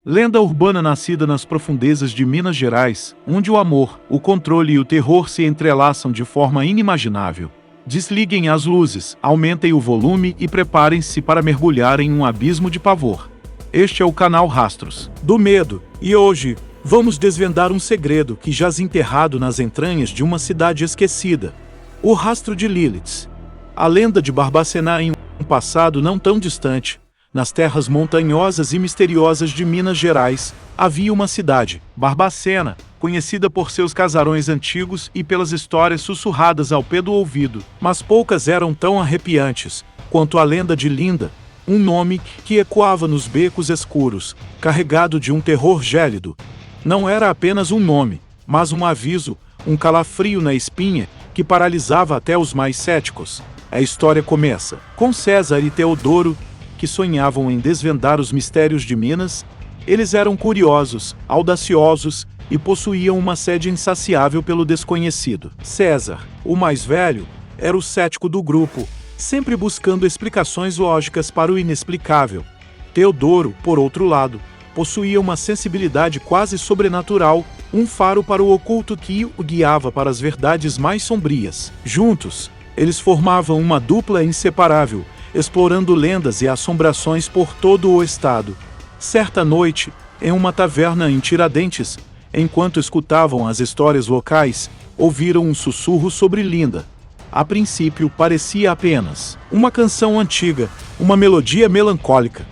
Lenda urbana nascida nas profundezas de Minas Gerais, onde o amor, o controle e o terror se entrelaçam de forma inimaginável. Desliguem as luzes, aumentem o volume e preparem-se para mergulhar em um abismo de pavor. Este é o canal Rastros do Medo, e hoje vamos desvendar um segredo que jaz enterrado nas entranhas de uma cidade esquecida: o rastro de Lilith. A lenda de Barbacena, em um passado não tão distante, nas terras montanhosas e misteriosas de Minas Gerais, havia uma cidade, Barbacena, conhecida por seus casarões antigos e pelas histórias sussurradas ao pé do ouvido, mas poucas eram tão arrepiantes quanto a lenda de Linda, um nome que ecoava nos becos escuros, carregado de um terror gélido. Não era apenas um nome, mas um aviso, um calafrio na espinha que paralisava até os mais céticos. A história começa com César e Teodoro, que sonhavam em desvendar os mistérios de Minas. Eles eram curiosos, audaciosos e possuíam uma sede insaciável pelo desconhecido. César, o mais velho, era o cético do grupo, sempre buscando explicações lógicas para o inexplicável. Teodoro, por outro lado, possuía uma sensibilidade quase sobrenatural, um faro para o oculto que o guiava para as verdades mais sombrias. Juntos, eles formavam uma dupla inseparável, explorando lendas e assombrações por todo o estado. Certa noite, em uma taverna em Tiradentes, enquanto escutavam as histórias locais, ouviram um sussurro sobre Linda. A princípio, parecia apenas uma canção antiga, uma melodia melancólica.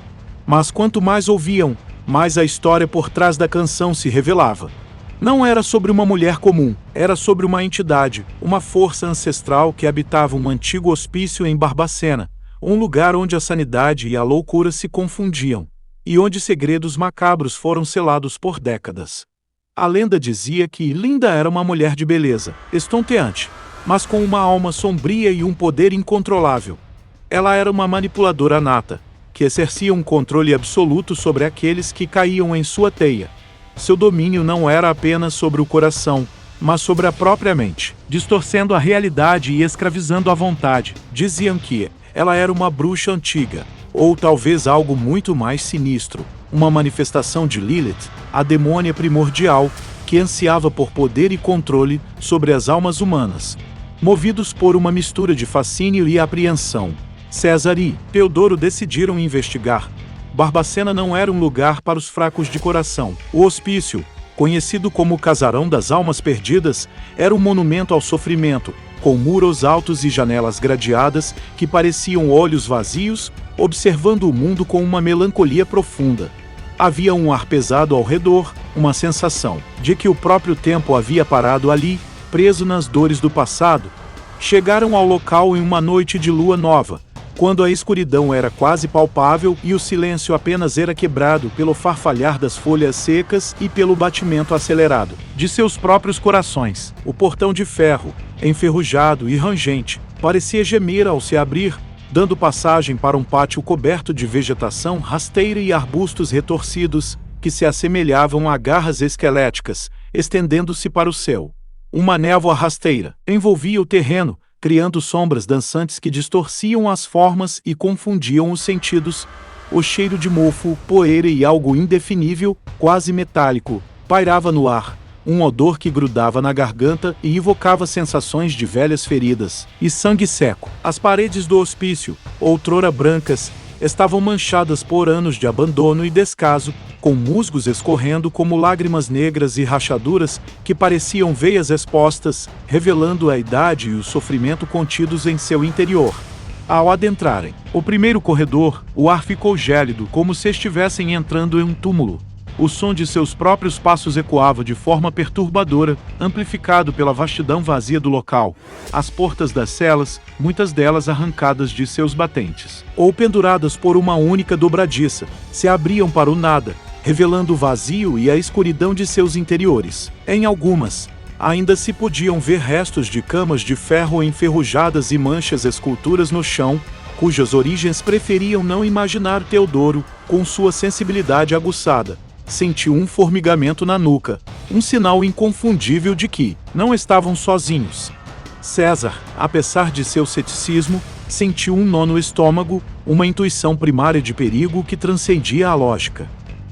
Mas quanto mais ouviam, mais a história por trás da canção se revelava. Não era sobre uma mulher comum, era sobre uma entidade, uma força ancestral que habitava um antigo hospício em Barbacena, um lugar onde a sanidade e a loucura se confundiam, e onde segredos macabros foram selados por décadas. A lenda dizia que Linda era uma mulher de beleza, estonteante, mas com uma alma sombria e um poder incontrolável. Ela era uma manipuladora nata, que exercia um controle absoluto sobre aqueles que caíam em sua teia. Seu domínio não era apenas sobre o coração, mas sobre a própria mente, distorcendo a realidade e escravizando a vontade. Diziam que ela era uma bruxa antiga, ou talvez algo muito mais sinistro, uma manifestação de Lilith, a demônia primordial, que ansiava por poder e controle sobre as almas humanas. Movidos por uma mistura de fascínio e apreensão, César e Teodoro decidiram investigar. Barbacena não era um lugar para os fracos de coração. O hospício, conhecido como o Casarão das Almas Perdidas, era um monumento ao sofrimento, com muros altos e janelas gradeadas que pareciam olhos vazios, observando o mundo com uma melancolia profunda. Havia um ar pesado ao redor, uma sensação de que o próprio tempo havia parado ali, preso nas dores do passado. Chegaram ao local em uma noite de lua nova, quando a escuridão era quase palpável e o silêncio apenas era quebrado pelo farfalhar das folhas secas e pelo batimento acelerado de seus próprios corações. O portão de ferro, enferrujado e rangente, parecia gemer ao se abrir, dando passagem para um pátio coberto de vegetação rasteira e arbustos retorcidos, que se assemelhavam a garras esqueléticas, estendendo-se para o céu. Uma névoa rasteira envolvia o terreno, criando sombras dançantes que distorciam as formas e confundiam os sentidos. O cheiro de mofo, poeira e algo indefinível, quase metálico, pairava no ar, um odor que grudava na garganta e evocava sensações de velhas feridas e sangue seco. As paredes do hospício, outrora brancas, estavam manchadas por anos de abandono e descaso, com musgos escorrendo como lágrimas negras e rachaduras que pareciam veias expostas, revelando a idade e o sofrimento contidos em seu interior. Ao adentrarem o primeiro corredor, o ar ficou gélido, como se estivessem entrando em um túmulo. O som de seus próprios passos ecoava de forma perturbadora, amplificado pela vastidão vazia do local. As portas das celas, muitas delas arrancadas de seus batentes, ou penduradas por uma única dobradiça, se abriam para o nada, revelando o vazio e a escuridão de seus interiores. Em algumas, ainda se podiam ver restos de camas de ferro enferrujadas e manchas esculturas no chão, cujas origens preferiam não imaginar. Teodoro, com sua sensibilidade aguçada, sentiu um formigamento na nuca, um sinal inconfundível de que não estavam sozinhos. César, apesar de seu ceticismo, sentiu um nó no estômago, uma intuição primária de perigo que transcendia a lógica.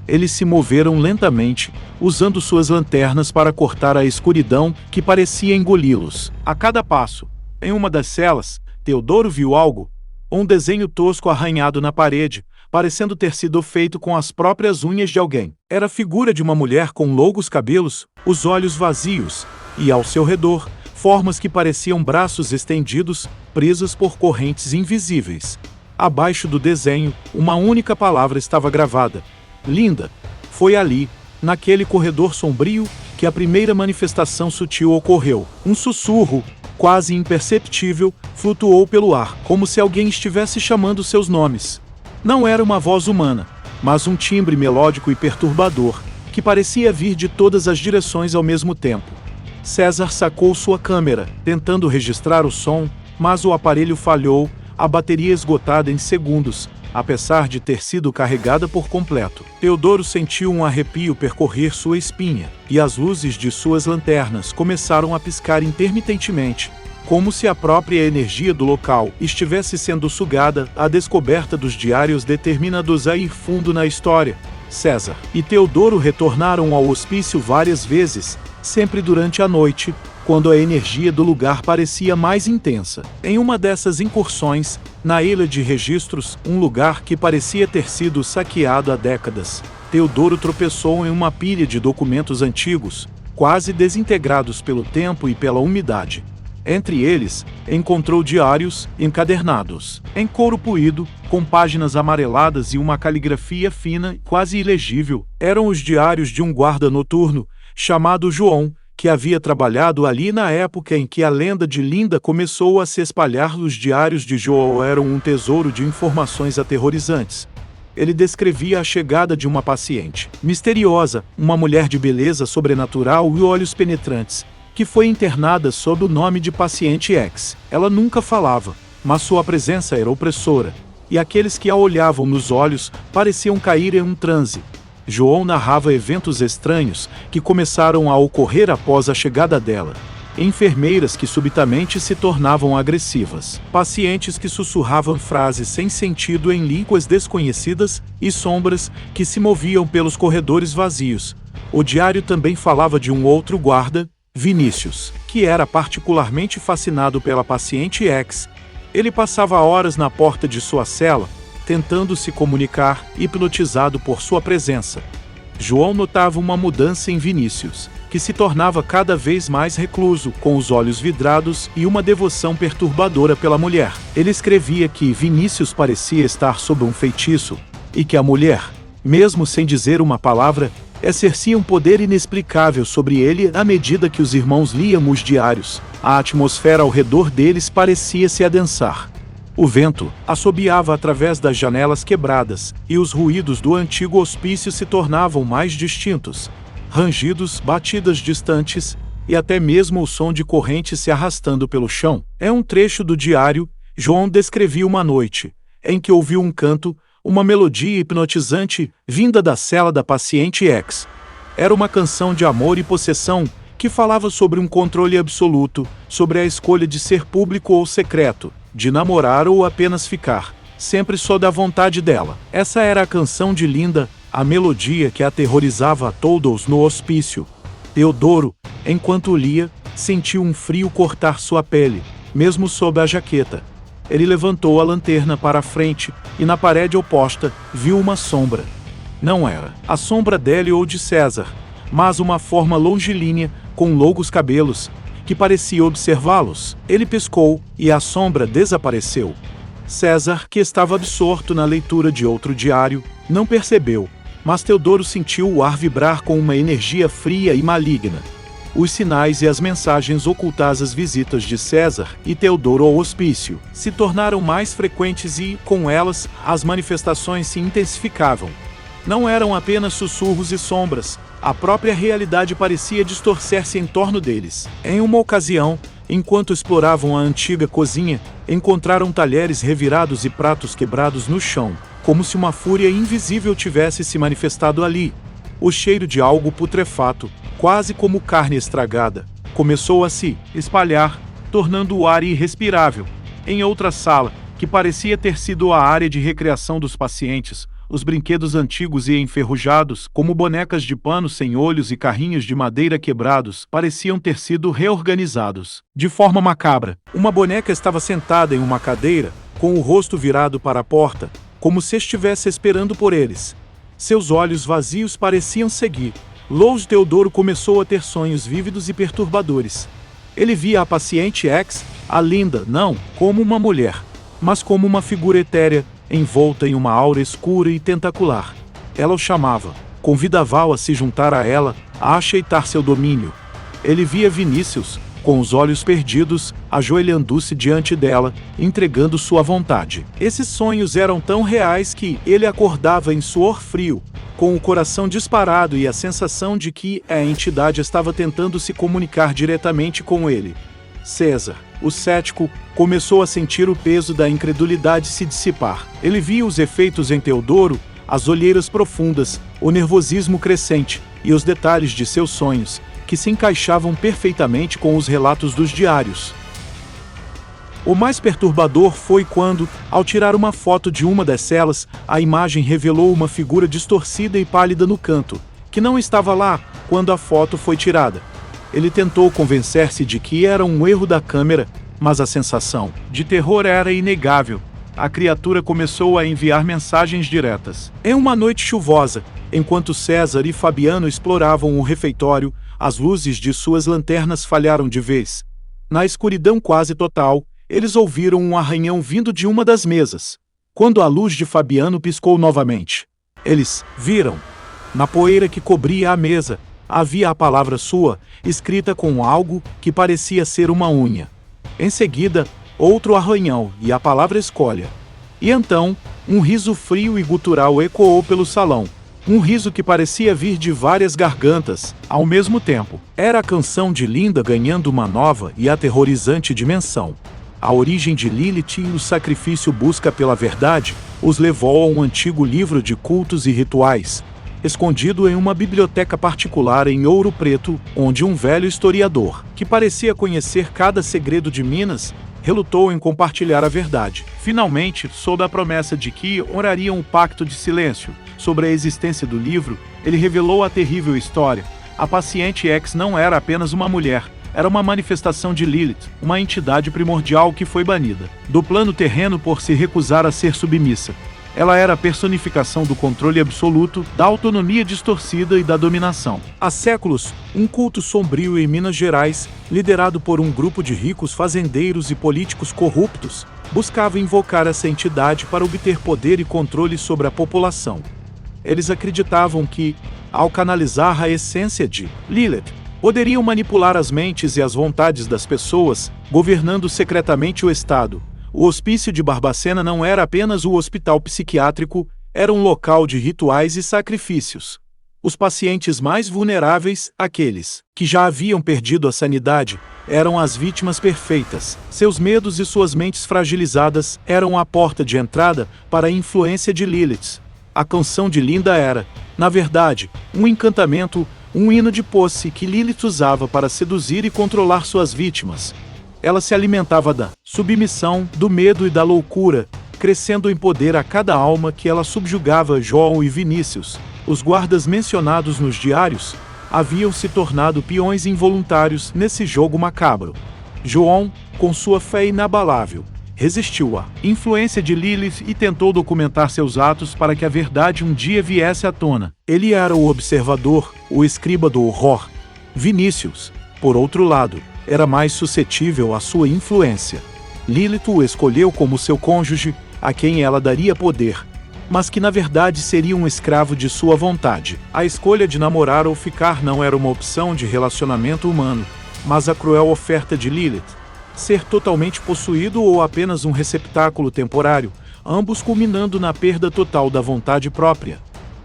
Eles se moveram lentamente, usando suas lanternas para cortar a escuridão que parecia engoli-los. A cada passo, em uma das celas, Teodoro viu algo, um desenho tosco arranhado na parede, parecendo ter sido feito com as próprias unhas de alguém. Era a figura de uma mulher com longos cabelos, os olhos vazios, e ao seu redor, formas que pareciam braços estendidos, presas por correntes invisíveis. Abaixo do desenho, uma única palavra estava gravada: Linda. Foi ali, naquele corredor sombrio, que a primeira manifestação sutil ocorreu. Um sussurro, quase imperceptível, flutuou pelo ar, como se alguém estivesse chamando seus nomes. Não era uma voz humana, mas um timbre melódico e perturbador, que parecia vir de todas as direções ao mesmo tempo. César sacou sua câmera, tentando registrar o som, mas o aparelho falhou, a bateria esgotada em segundos, apesar de ter sido carregada por completo. Teodoro sentiu um arrepio percorrer sua espinha, e as luzes de suas lanternas começaram a piscar intermitentemente, como se a própria energia do local estivesse sendo sugada. A descoberta dos diários determina-nos a ir fundo na história. César e Teodoro retornaram ao hospício várias vezes, sempre durante a noite, quando a energia do lugar parecia mais intensa. Em uma dessas incursões, na ilha de registros, um lugar que parecia ter sido saqueado há décadas, Teodoro tropeçou em uma pilha de documentos antigos, quase desintegrados pelo tempo e pela umidade. Entre eles, encontrou diários encadernados, em couro puído, com páginas amareladas e uma caligrafia fina, quase ilegível. Eram os diários de um guarda noturno, chamado João, que havia trabalhado ali na época em que a lenda de Linda começou a se espalhar. Os diários de João eram um tesouro de informações aterrorizantes. Ele descrevia a chegada de uma paciente misteriosa, uma mulher de beleza sobrenatural e olhos penetrantes, que foi internada sob o nome de paciente X. Ela nunca falava, mas sua presença era opressora, e aqueles que a olhavam nos olhos pareciam cair em um transe. João narrava eventos estranhos que começaram a ocorrer após a chegada dela. Enfermeiras que subitamente se tornavam agressivas, pacientes que sussurravam frases sem sentido em línguas desconhecidas e sombras que se moviam pelos corredores vazios. O diário também falava de um outro guarda, Vinícius, que era particularmente fascinado pela paciente X. Ele passava horas na porta de sua cela, tentando se comunicar, hipnotizado por sua presença. João notava uma mudança em Vinícius, que se tornava cada vez mais recluso, com os olhos vidrados e uma devoção perturbadora pela mulher. Ele escrevia que Vinícius parecia estar sob um feitiço, e que a mulher, mesmo sem dizer uma palavra, exercia um poder inexplicável sobre ele. À medida que os irmãos liam os diários, a atmosfera ao redor deles parecia se adensar. O vento assobiava através das janelas quebradas, e os ruídos do antigo hospício se tornavam mais distintos. Rangidos, batidas distantes, e até mesmo o som de correntes se arrastando pelo chão. É um trecho do diário. João descrevia uma noite, em que ouviu um canto, uma melodia hipnotizante, vinda da cela da paciente X. Era uma canção de amor e possessão, que falava sobre um controle absoluto, sobre a escolha de ser público ou secreto, de namorar ou apenas ficar, sempre só da vontade dela. Essa era a canção de Linda, a melodia que aterrorizava a todos no hospício. Teodoro, enquanto lia, sentiu um frio cortar sua pele, mesmo sob a jaqueta. Ele levantou a lanterna para a frente, e na parede oposta, viu uma sombra. Não era a sombra dele ou de César, mas uma forma longilínea, com longos cabelos, que parecia observá-los. Ele piscou, e a sombra desapareceu. César, que estava absorto na leitura de outro diário, não percebeu, mas Teodoro sentiu o ar vibrar com uma energia fria e maligna. Os sinais e as mensagens ocultas às visitas de César e Teodoro ao hospício se tornaram mais frequentes e, com elas, as manifestações se intensificavam. Não eram apenas sussurros e sombras, a própria realidade parecia distorcer-se em torno deles. Em uma ocasião, enquanto exploravam a antiga cozinha, encontraram talheres revirados e pratos quebrados no chão, como se uma fúria invisível tivesse se manifestado ali. O cheiro de algo putrefato, quase como carne estragada, começou a se espalhar, tornando o ar irrespirável. Em outra sala, que parecia ter sido a área de recreação dos pacientes, os brinquedos antigos e enferrujados, como bonecas de pano sem olhos e carrinhos de madeira quebrados, pareciam ter sido reorganizados. De forma macabra, uma boneca estava sentada em uma cadeira, com o rosto virado para a porta, como se estivesse esperando por eles. Seus olhos vazios pareciam seguir. Louis Teodoro começou a ter sonhos vívidos e perturbadores. Ele via a paciente X, a Linda, não como uma mulher, mas como uma figura etérea, envolta em uma aura escura e tentacular. Ela o chamava, convidava-o a se juntar a ela, a aceitar seu domínio. Ele via Vinícius, com os olhos perdidos, ajoelhando-se diante dela, entregando sua vontade. Esses sonhos eram tão reais que ele acordava em suor frio, com o coração disparado e a sensação de que a entidade estava tentando se comunicar diretamente com ele. César, o cético, começou a sentir o peso da incredulidade se dissipar. Ele via os efeitos em Teodoro, as olheiras profundas, o nervosismo crescente e os detalhes de seus sonhos, que se encaixavam perfeitamente com os relatos dos diários. O mais perturbador foi quando, ao tirar uma foto de uma das celas, a imagem revelou uma figura distorcida e pálida no canto, que não estava lá quando a foto foi tirada. Ele tentou convencer-se de que era um erro da câmera, mas a sensação de terror era inegável. A criatura começou a enviar mensagens diretas. Em uma noite chuvosa, enquanto César e Fabiano exploravam o refeitório, as luzes de suas lanternas falharam de vez. Na escuridão quase total, eles ouviram um arranhão vindo de uma das mesas. Quando a luz de Fabiano piscou novamente, eles viram. Na poeira que cobria a mesa, havia a palavra sua, escrita com algo que parecia ser uma unha. Em seguida, outro arranhão e a palavra escolha. E então, um riso frio e gutural ecoou pelo salão. Um riso que parecia vir de várias gargantas, ao mesmo tempo. Era a canção de Linda ganhando uma nova e aterrorizante dimensão. A origem de Lilith e o sacrifício busca pela verdade os levou a um antigo livro de cultos e rituais, escondido em uma biblioteca particular em Ouro Preto, onde um velho historiador, que parecia conhecer cada segredo de Minas, relutou em compartilhar a verdade. Finalmente, sob a promessa de que honrariam um pacto de silêncio sobre a existência do livro, ele revelou a terrível história. A paciente X não era apenas uma mulher, era uma manifestação de Lilith, uma entidade primordial que foi banida do plano terreno por se recusar a ser submissa. Ela era a personificação do controle absoluto, da autonomia distorcida e da dominação. Há séculos, um culto sombrio em Minas Gerais, liderado por um grupo de ricos fazendeiros e políticos corruptos, buscava invocar essa entidade para obter poder e controle sobre a população. Eles acreditavam que, ao canalizar a essência de Lilith, poderiam manipular as mentes e as vontades das pessoas, governando secretamente o Estado. O Hospício de Barbacena não era apenas o hospital psiquiátrico, era um local de rituais e sacrifícios. Os pacientes mais vulneráveis, aqueles que já haviam perdido a sanidade, eram as vítimas perfeitas. Seus medos e suas mentes fragilizadas eram a porta de entrada para a influência de Lilith. A canção de Linda era, na verdade, um encantamento, um hino de posse que Lilith usava para seduzir e controlar suas vítimas. Ela se alimentava da submissão, do medo e da loucura, crescendo em poder a cada alma que ela subjugava. João e Vinícius, os guardas mencionados nos diários, haviam se tornado peões involuntários nesse jogo macabro. João, com sua fé inabalável, resistiu à influência de Lilith e tentou documentar seus atos para que a verdade um dia viesse à tona. Ele era o observador, o escriba do horror. Vinícius, por outro lado, era mais suscetível à sua influência. Lilith o escolheu como seu cônjuge, a quem ela daria poder, mas que na verdade seria um escravo de sua vontade. A escolha de namorar ou ficar não era uma opção de relacionamento humano, mas a cruel oferta de Lilith. Ser totalmente possuído ou apenas um receptáculo temporário, ambos culminando na perda total da vontade própria.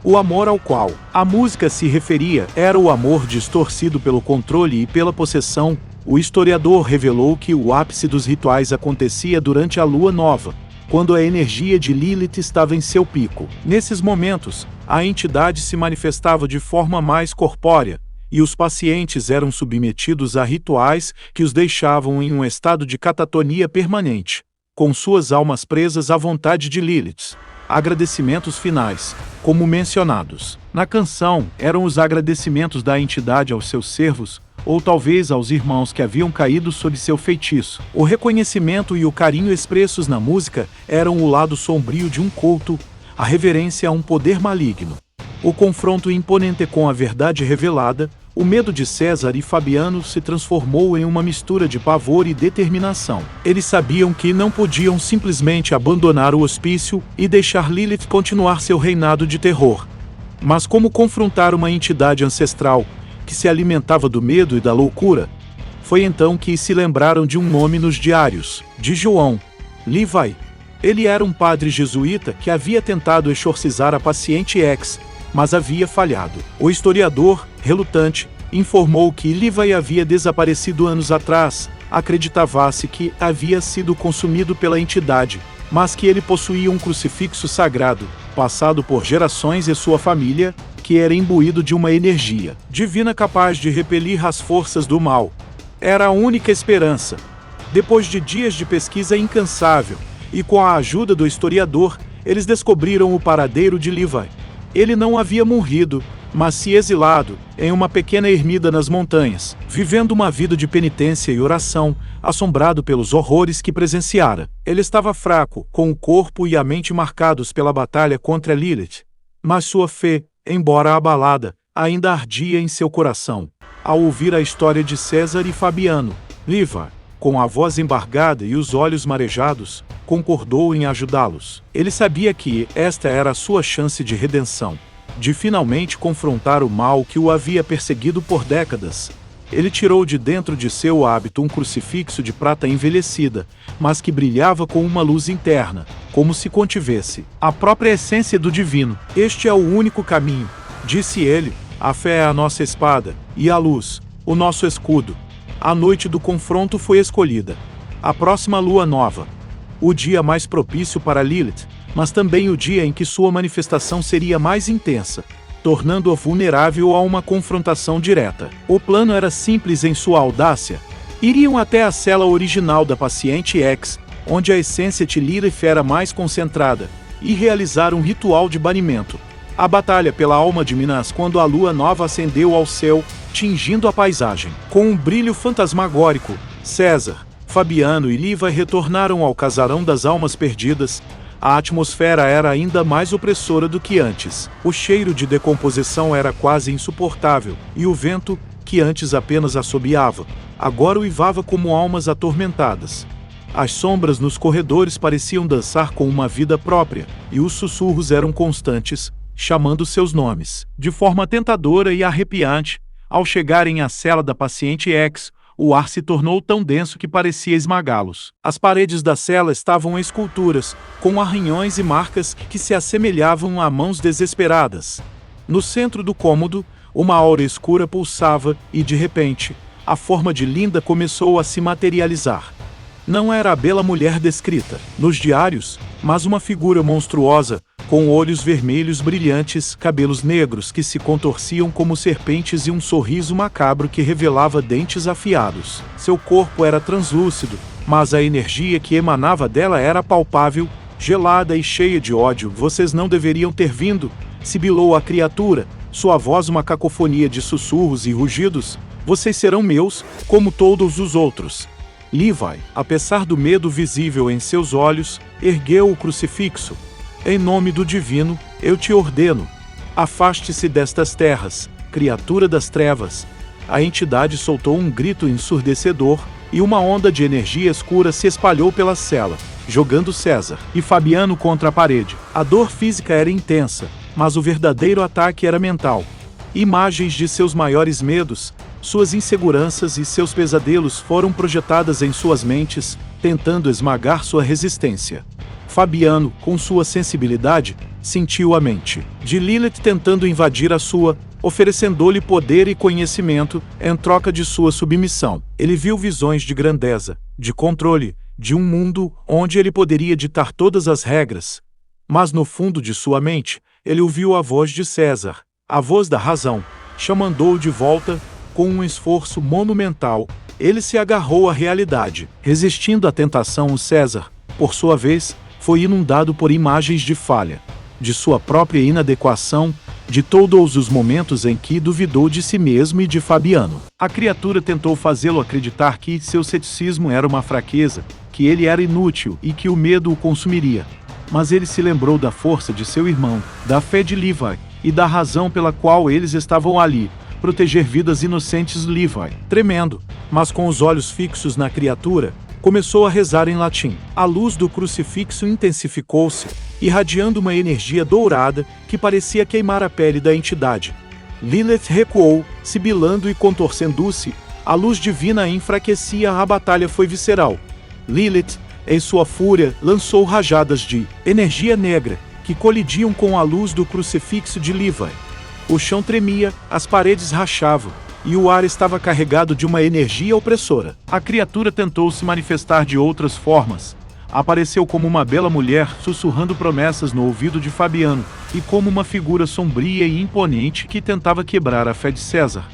O amor ao qual a música se referia era o amor distorcido pelo controle e pela possessão. O historiador revelou que o ápice dos rituais acontecia durante a lua nova, quando a energia de Lilith estava em seu pico. Nesses momentos, a entidade se manifestava de forma mais corpórea, e os pacientes eram submetidos a rituais que os deixavam em um estado de catatonia permanente, com suas almas presas à vontade de Lilith. agradecimentos finais, como mencionados na canção, eram os agradecimentos da entidade aos seus servos, ou talvez aos irmãos que haviam caído sob seu feitiço. O reconhecimento e o carinho expressos na música eram o lado sombrio de um culto, a reverência a um poder maligno. O confronto imponente com a verdade revelada, o medo de César e Fabiano se transformou em uma mistura de pavor e determinação. Eles sabiam que não podiam simplesmente abandonar o hospício e deixar Lilith continuar seu reinado de terror. Mas como confrontar uma entidade ancestral que se alimentava do medo e da loucura? Foi então que se lembraram de um nome nos diários, de João, Levi. Ele era um padre jesuíta que havia tentado exorcizar a paciente X, mas havia falhado. O historiador, relutante, informou que Levi havia desaparecido anos atrás. Acreditava-se que havia sido consumido pela entidade, mas que ele possuía um crucifixo sagrado, passado por gerações e sua família, que era imbuído de uma energia divina capaz de repelir as forças do mal. Era a única esperança. Depois de dias de pesquisa incansável, e com a ajuda do historiador, eles descobriram o paradeiro de Levi. Ele não havia morrido, mas se exilado, em uma pequena ermida nas montanhas, vivendo uma vida de penitência e oração, assombrado pelos horrores que presenciara. Ele estava fraco, com o corpo e a mente marcados pela batalha contra Lilith. Mas sua fé, embora abalada, ainda ardia em seu coração. Ao ouvir a história de César e Fabiano, Levi, com a voz embargada e os olhos marejados, concordou em ajudá-los. Ele sabia que esta era a sua chance de redenção, de finalmente confrontar o mal que o havia perseguido por décadas. Ele tirou de dentro de seu hábito um crucifixo de prata envelhecida, mas que brilhava com uma luz interna, como se contivesse a própria essência do divino. Este é o único caminho, disse ele. A fé é a nossa espada, e a luz, o nosso escudo. A noite do confronto foi escolhida. A próxima lua nova. O dia mais propício para Lilith, mas também o dia em que sua manifestação seria mais intensa, tornando-a vulnerável a uma confrontação direta. O plano era simples em sua audácia. Iriam até a cela original da paciente X, onde a essência de Lilith era mais concentrada, e realizar um ritual de banimento. A batalha pela alma de Minas quando a lua nova ascendeu ao céu, tingindo a paisagem. Com um brilho fantasmagórico, César, Fabiano e Levi retornaram ao casarão das almas perdidas. A atmosfera era ainda mais opressora do que antes. O cheiro de decomposição era quase insuportável, e o vento, que antes apenas assobiava, agora uivava como almas atormentadas. As sombras nos corredores pareciam dançar com uma vida própria, e os sussurros eram constantes, chamando seus nomes. De forma tentadora e arrepiante, ao chegarem à cela da paciente X, o ar se tornou tão denso que parecia esmagá-los. As paredes da cela estavam em esculturas, com arranhões e marcas que se assemelhavam a mãos desesperadas. No centro do cômodo, uma aura escura pulsava e, de repente, a forma de Linda começou a se materializar. Não era a bela mulher descrita nos diários, mas uma figura monstruosa, com olhos vermelhos brilhantes, cabelos negros que se contorciam como serpentes e um sorriso macabro que revelava dentes afiados. Seu corpo era translúcido, mas a energia que emanava dela era palpável, gelada e cheia de ódio. Vocês não deveriam ter vindo, sibilou a criatura, sua voz uma cacofonia de sussurros e rugidos. Vocês serão meus, como todos os outros. Levi, apesar do medo visível em seus olhos, ergueu o crucifixo. Em nome do divino, eu te ordeno. Afaste-se destas terras, criatura das trevas. A entidade soltou um grito ensurdecedor, e uma onda de energia escura se espalhou pela cela, jogando César e Fabiano contra a parede. A dor física era intensa, mas o verdadeiro ataque era mental. Imagens de seus maiores medos, suas inseguranças e seus pesadelos foram projetadas em suas mentes, tentando esmagar sua resistência. Fabiano, com sua sensibilidade, sentiu a mente de Lilith tentando invadir a sua, oferecendo-lhe poder e conhecimento em troca de sua submissão. Ele viu visões de grandeza, de controle, de um mundo onde ele poderia ditar todas as regras. Mas no fundo de sua mente, ele ouviu a voz de César, a voz da razão, chamando-o de volta. Com um esforço monumental, ele se agarrou à realidade. Resistindo à tentação, o César, por sua vez, foi inundado por imagens de falha. de sua própria inadequação, de todos os momentos em que duvidou de si mesmo e de Fabiano. A criatura tentou fazê-lo acreditar que seu ceticismo era uma fraqueza, que ele era inútil e que o medo o consumiria. Mas ele se lembrou da força de seu irmão, da fé de Levi e da razão pela qual eles estavam ali, proteger vidas inocentes. Levi, tremendo, mas com os olhos fixos na criatura, começou a rezar em latim. A luz do crucifixo intensificou-se, irradiando uma energia dourada que parecia queimar a pele da entidade. Lilith recuou, sibilando e contorcendo-se. A luz divina enfraquecia. A batalha foi visceral. Lilith, em sua fúria, lançou rajadas de energia negra que colidiam com a luz do crucifixo de Levi. O chão tremia, as paredes rachavam, e o ar estava carregado de uma energia opressora. A criatura tentou se manifestar de outras formas. Apareceu como uma bela mulher sussurrando promessas no ouvido de Fabiano, e como uma figura sombria e imponente que tentava quebrar a fé de César.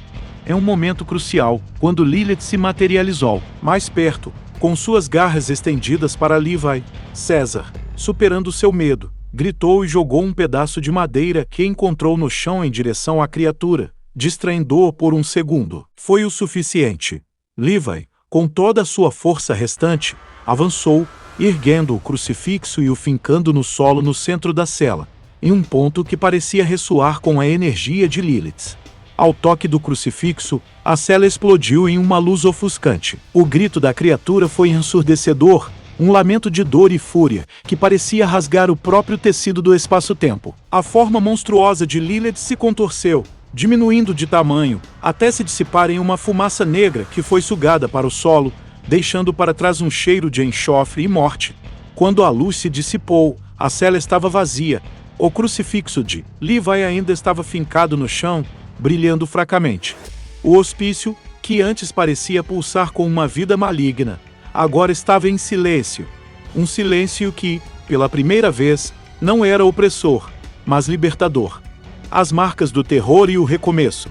É um momento crucial, quando Lilith se materializou, mais perto, com suas garras estendidas para Levi. César, superando seu medo, gritou e jogou um pedaço de madeira que encontrou no chão em direção à criatura, distraindo-o por um segundo. Foi o suficiente. Levi, com toda a sua força restante, avançou, erguendo o crucifixo e o fincando no solo no centro da cela, em um ponto que parecia ressoar com a energia de Lilith. Ao toque do crucifixo, a cela explodiu em uma luz ofuscante. O grito da criatura foi ensurdecedor, um lamento de dor e fúria, que parecia rasgar o próprio tecido do espaço-tempo. A forma monstruosa de Lilith se contorceu, diminuindo de tamanho, até se dissipar em uma fumaça negra que foi sugada para o solo, deixando para trás um cheiro de enxofre e morte. Quando a luz se dissipou, a cela estava vazia. O crucifixo de Levi ainda estava fincado no chão, brilhando fracamente. O hospício, que antes parecia pulsar com uma vida maligna, agora estava em silêncio. Um silêncio que, pela primeira vez, não era opressor, mas libertador. As marcas do terror e o recomeço.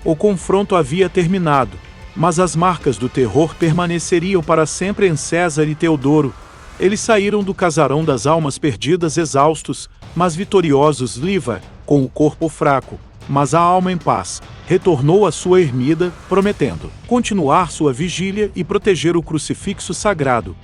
O confronto havia terminado, mas as marcas do terror permaneceriam para sempre em César e Teodoro. Eles saíram do casarão das almas perdidas exaustos, mas vitoriosos. Levi, com o corpo fraco, mas a alma em paz, retornou à sua ermida, prometendo continuar sua vigília e proteger o crucifixo sagrado.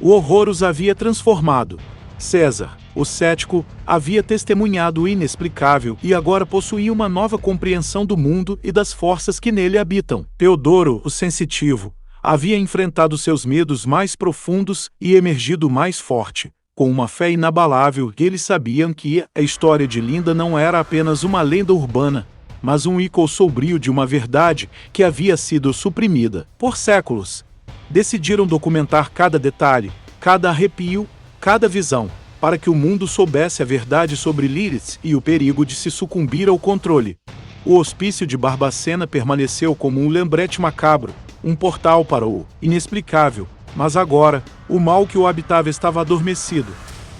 O horror os havia transformado. César, o cético, havia testemunhado o inexplicável e agora possuía uma nova compreensão do mundo e das forças que nele habitam. Teodoro, o sensitivo, havia enfrentado seus medos mais profundos e emergido mais forte, com uma fé inabalável. Eles sabiam que a história de Linda não era apenas uma lenda urbana, mas um eco sombrio de uma verdade que havia sido suprimida por séculos. Decidiram documentar cada detalhe, cada arrepio, cada visão, para que o mundo soubesse a verdade sobre Lilith e o perigo de se sucumbir ao controle. O hospício de Barbacena permaneceu como um lembrete macabro, um portal para o inexplicável, mas agora, o mal que o habitava estava adormecido.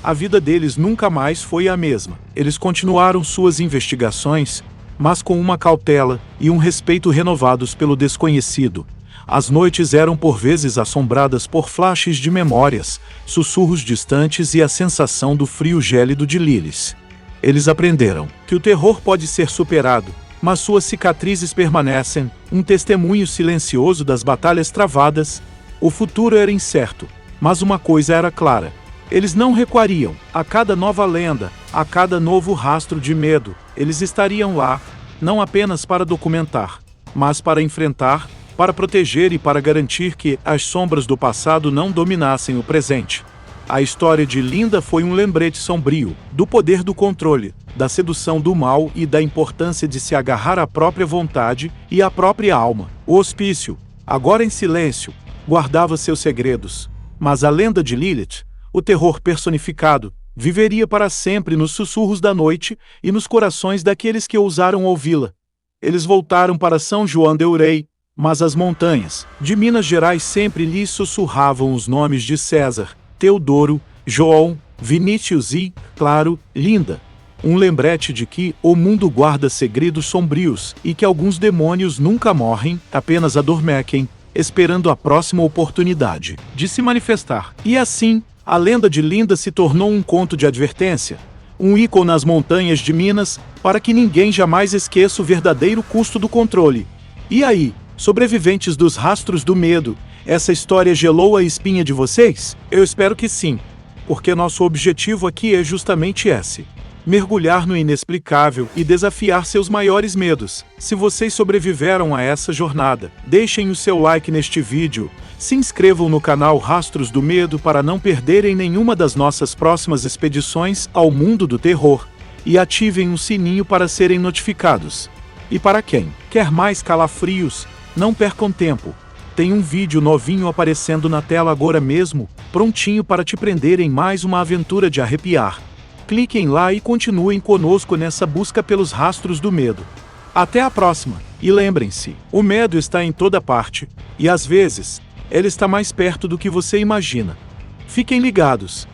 A vida deles nunca mais foi a mesma. Eles continuaram suas investigações, mas com uma cautela e um respeito renovados pelo desconhecido. As noites eram por vezes assombradas por flashes de memórias, sussurros distantes e a sensação do frio gélido de Lilith. Eles aprenderam que o terror pode ser superado, mas suas cicatrizes permanecem, um testemunho silencioso das batalhas travadas. O futuro era incerto, mas uma coisa era clara. Eles não recuariam. A cada nova lenda, a cada novo rastro de medo, eles estariam lá, não apenas para documentar, mas para enfrentar, para proteger e para garantir que as sombras do passado não dominassem o presente. A história de Linda foi um lembrete sombrio do poder do controle, da sedução do mal e da importância de se agarrar à própria vontade e à própria alma. O hospício, agora em silêncio, guardava seus segredos, mas a lenda de Lilith, o terror personificado, viveria para sempre nos sussurros da noite e nos corações daqueles que ousaram ouvi-la. Eles voltaram para São João del Rei, mas as montanhas de Minas Gerais sempre lhes sussurravam os nomes de César, Teodoro, João, Vinícius e, claro, Linda. Um lembrete de que o mundo guarda segredos sombrios e que alguns demônios nunca morrem, apenas adormecem, esperando a próxima oportunidade de se manifestar. E assim, a lenda de Linda se tornou um conto de advertência, um ícone nas montanhas de Minas, para que ninguém jamais esqueça o verdadeiro custo do controle. E aí, sobreviventes dos rastros do medo, essa história gelou a espinha de vocês? Eu espero que sim, porque nosso objetivo aqui é justamente esse: mergulhar no inexplicável e desafiar seus maiores medos. Se vocês sobreviveram a essa jornada, deixem o seu like neste vídeo, se inscrevam no canal Rastros do Medo para não perderem nenhuma das nossas próximas expedições ao mundo do terror, e ativem o sininho para serem notificados. E para quem quer mais calafrios, não percam tempo. Tem um vídeo novinho aparecendo na tela agora mesmo, prontinho para te prender em mais uma aventura de arrepiar. Cliquem lá e continuem conosco nessa busca pelos rastros do medo. Até a próxima! E lembrem-se, o medo está em toda parte, e às vezes, ele está mais perto do que você imagina. Fiquem ligados!